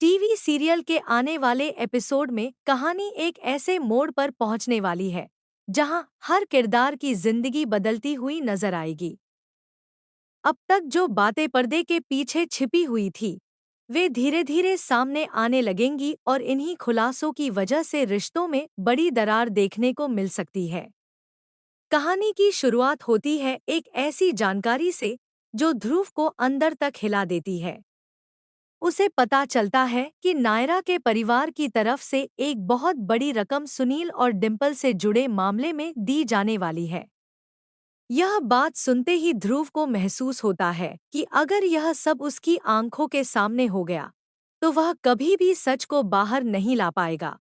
TV serial के आने वाले एपिसोड में कहानी एक ऐसे मोड़ पर पहुंचने वाली है जहां हर किरदार की जिंदगी बदलती हुई नजर आएगी। अब तक जो बातें पर्दे के पीछे छिपी हुई थी वे धीरे धीरे सामने आने लगेंगी और इन्हीं खुलासों की वजह से रिश्तों में बड़ी दरार देखने को मिल सकती है। कहानी की शुरुआत होती है एक ऐसी जानकारी से जो ध्रुव को अंदर तक हिला देती है। उसे पता चलता है कि नायरा के परिवार की तरफ से एक बहुत बड़ी रकम सुनील और डिम्पल से जुड़े मामले में दी जाने वाली है। यह बात सुनते ही ध्रुव को महसूस होता है कि अगर यह सब उसकी आंखों के सामने हो गया तो वह कभी भी सच को बाहर नहीं ला पाएगा।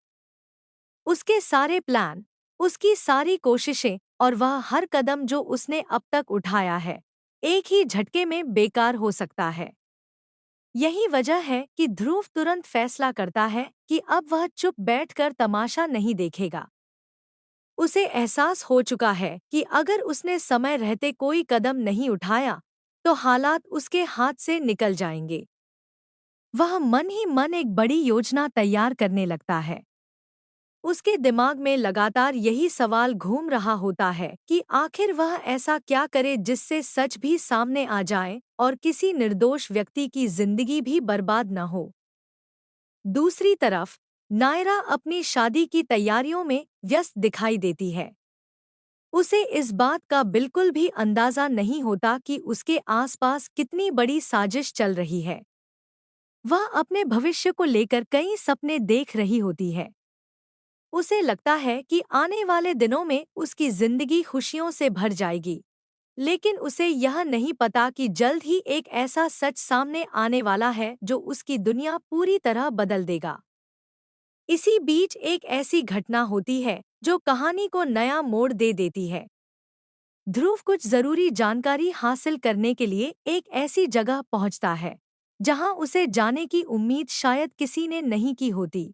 उसके सारे प्लान, उसकी सारी कोशिशें और वह हर कदम जो उसने अब तक उठाया है एक ही झटके में बेकार हो सकता है। यही वजह है कि ध्रुव तुरंत फैसला करता है कि अब वह चुप बैठकर तमाशा नहीं देखेगा। उसे एहसास हो चुका है कि अगर उसने समय रहते कोई कदम नहीं उठाया तो हालात उसके हाथ से निकल जाएंगे। वह मन ही मन एक बड़ी योजना तैयार करने लगता है। उसके दिमाग में लगातार यही सवाल घूम रहा होता है कि आखिर वह ऐसा क्या करे जिससे सच भी सामने आ जाए और किसी निर्दोष व्यक्ति की जिंदगी भी बर्बाद न हो। दूसरी तरफ नायरा अपनी शादी की तैयारियों में व्यस्त दिखाई देती है। उसे इस बात का बिल्कुल भी अंदाजा नहीं होता कि उसके आसपास कितनी बड़ी साजिश चल रही है। वह अपने भविष्य को लेकर कई सपने देख रही होती है। उसे लगता है कि आने वाले दिनों में उसकी जिंदगी खुशियों से भर जाएगी, लेकिन उसे यह नहीं पता कि जल्द ही एक ऐसा सच सामने आने वाला है जो उसकी दुनिया पूरी तरह बदल देगा। इसी बीच एक ऐसी घटना होती है जो कहानी को नया मोड़ दे देती है। ध्रुव कुछ जरूरी जानकारी हासिल करने के लिए एक ऐसी जगह पहुंचता है जहां उसे जाने की उम्मीद शायद किसी ने नहीं की होती।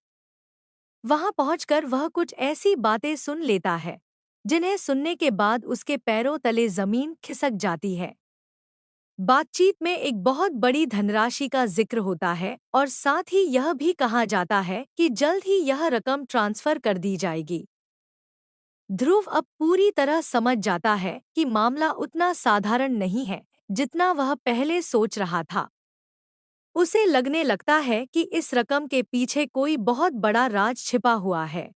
वहां पहुंचकर वह कुछ ऐसी बातें सुन लेता है जिन्हें सुनने के बाद उसके पैरों तले जमीन खिसक जाती है। बातचीत में एक बहुत बड़ी धनराशि का जिक्र होता है और साथ ही यह भी कहा जाता है कि जल्द ही यह रकम ट्रांसफर कर दी जाएगी। ध्रुव अब पूरी तरह समझ जाता है कि मामला उतना साधारण नहीं है जितना वह पहले सोच रहा था। उसे लगने लगता है कि इस रकम के पीछे कोई बहुत बड़ा राज छिपा हुआ है।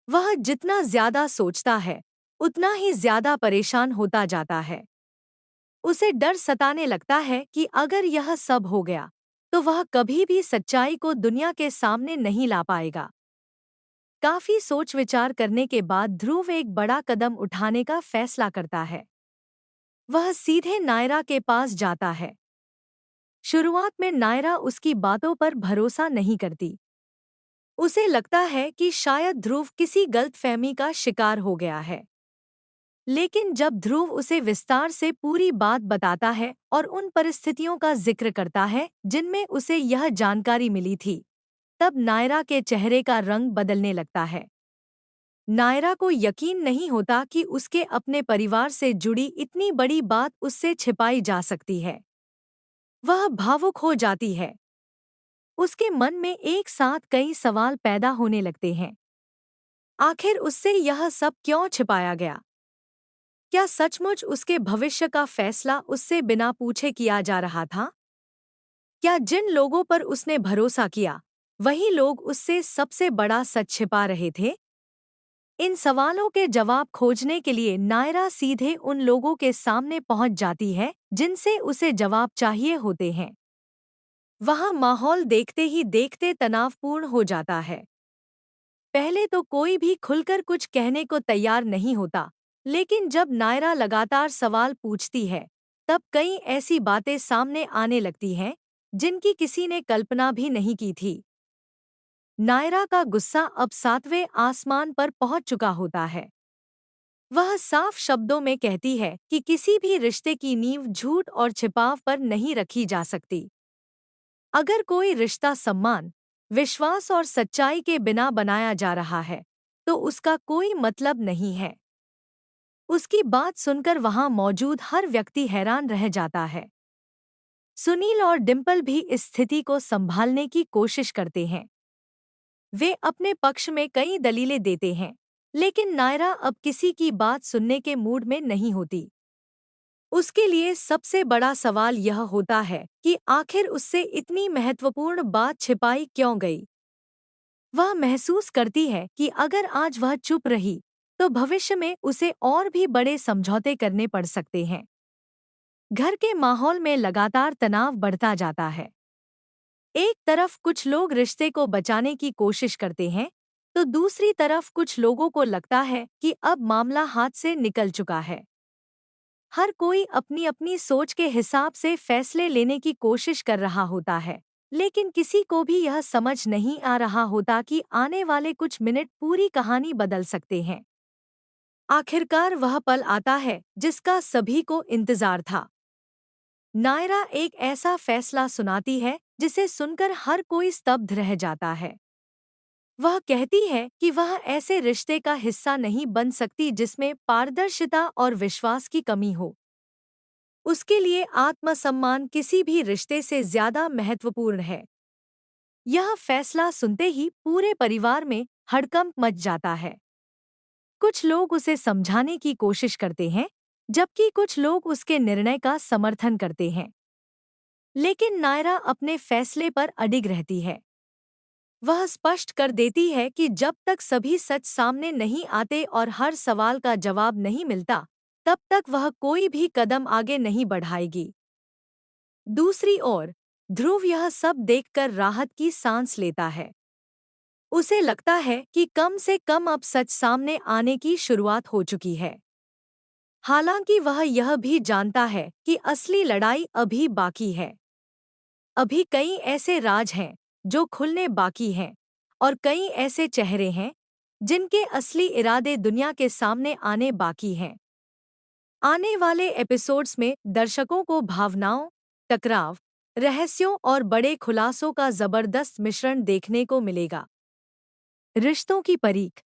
वह जितना ज्यादा सोचता है उतना ही ज्यादा परेशान होता जाता है। उसे डर सताने लगता है कि अगर यह सब हो गया तो वह कभी भी सच्चाई को दुनिया के सामने नहीं ला पाएगा। काफी सोच विचार करने के बाद ध्रुव एक बड़ा कदम उठाने का फैसला करता है। वह सीधे नायरा के पास जाता है। शुरुआत में नायरा उसकी बातों पर भरोसा नहीं करती। उसे लगता है कि शायद ध्रुव किसी गलतफहमी का शिकार हो गया है। लेकिन जब ध्रुव उसे विस्तार से पूरी बात बताता है और उन परिस्थितियों का जिक्र करता है जिनमें उसे यह जानकारी मिली थी, तब नायरा के चेहरे का रंग बदलने लगता है। नायरा को यकीन नहीं होता कि उसके अपने परिवार से जुड़ी इतनी बड़ी बात उससे छिपाई जा सकती है। वह भावुक हो जाती है। उसके मन में एक साथ कई सवाल पैदा होने लगते हैं। आखिर उससे यह सब क्यों छिपाया गया? क्या सचमुच उसके भविष्य का फैसला उससे बिना पूछे किया जा रहा था? क्या जिन लोगों पर उसने भरोसा किया वही लोग उससे सबसे बड़ा सच छिपा रहे थे? इन सवालों के जवाब खोजने के लिए नायरा सीधे उन लोगों के सामने पहुंच जाती है जिनसे उसे जवाब चाहिए होते हैं। वहां माहौल देखते ही देखते तनावपूर्ण हो जाता है। पहले तो कोई भी खुलकर कुछ कहने को तैयार नहीं होता, लेकिन जब नायरा लगातार सवाल पूछती है तब कई ऐसी बातें सामने आने लगती हैं जिनकी किसी ने कल्पना भी नहीं की थी। नायरा का गुस्सा अब सातवें आसमान पर पहुंच चुका होता है। वह साफ शब्दों में कहती है कि किसी भी रिश्ते की नींव झूठ और छिपाव पर नहीं रखी जा सकती। अगर कोई रिश्ता सम्मान, विश्वास और सच्चाई के बिना बनाया जा रहा है तो उसका कोई मतलब नहीं है। उसकी बात सुनकर वहां मौजूद हर व्यक्ति हैरान रह जाता है। सुनील और डिम्पल भी इस स्थिति को संभालने की कोशिश करते हैं। वे अपने पक्ष में कई दलीलें देते हैं, लेकिन नायरा अब किसी की बात सुनने के मूड में नहीं होती। उसके लिए सबसे बड़ा सवाल यह होता है कि आखिर उससे इतनी महत्वपूर्ण बात छिपाई क्यों गई। वह महसूस करती है कि अगर आज वह चुप रही, तो भविष्य में उसे और भी बड़े समझौते करने पड़ सकते हैं। घर के माहौल में लगातार तनाव बढ़ता जाता है। एक तरफ कुछ लोग रिश्ते को बचाने की कोशिश करते हैं, तो दूसरी तरफ कुछ लोगों को लगता है कि अब मामला हाथ से निकल चुका है। हर कोई अपनी अपनी सोच के हिसाब से फैसले लेने की कोशिश कर रहा होता है, लेकिन किसी को भी यह समझ नहीं आ रहा होता कि आने वाले कुछ मिनट पूरी कहानी बदल सकते हैं। आखिरकार वह पल आता है जिसका सभी को इंतजार था। नायरा एक ऐसा फैसला सुनाती है जिसे सुनकर हर कोई स्तब्ध रह जाता है। वह कहती है कि वह ऐसे रिश्ते का हिस्सा नहीं बन सकती जिसमें पारदर्शिता और विश्वास की कमी हो। उसके लिए आत्मसम्मान किसी भी रिश्ते से ज्यादा महत्वपूर्ण है। यह फैसला सुनते ही पूरे परिवार में हड़कंप मच जाता है। कुछ लोग उसे समझाने की कोशिश करते हैं, जबकि कुछ लोग उसके निर्णय का समर्थन करते हैं। लेकिन नायरा अपने फैसले पर अडिग रहती है। वह स्पष्ट कर देती है कि जब तक सभी सच सामने नहीं आते और हर सवाल का जवाब नहीं मिलता, तब तक वह कोई भी कदम आगे नहीं बढ़ाएगी। दूसरी ओर, ध्रुव यह सब देखकर राहत की सांस लेता है। उसे लगता है कि कम से कम अब सच सामने आने की शुरुआत हो चुकी है। हालांकि वह यह भी जानता है कि असली लड़ाई अभी बाकी है। अभी कई ऐसे राज हैं जो खुलने बाकी हैं, और कई ऐसे चेहरे हैं जिनके असली इरादे दुनिया के सामने आने बाकी हैं। आने वाले एपिसोड्स में दर्शकों को भावनाओं, टकराव, रहस्यों और बड़े खुलासों का जबरदस्त मिश्रण देखने को मिलेगा। रिश्तों की परीख।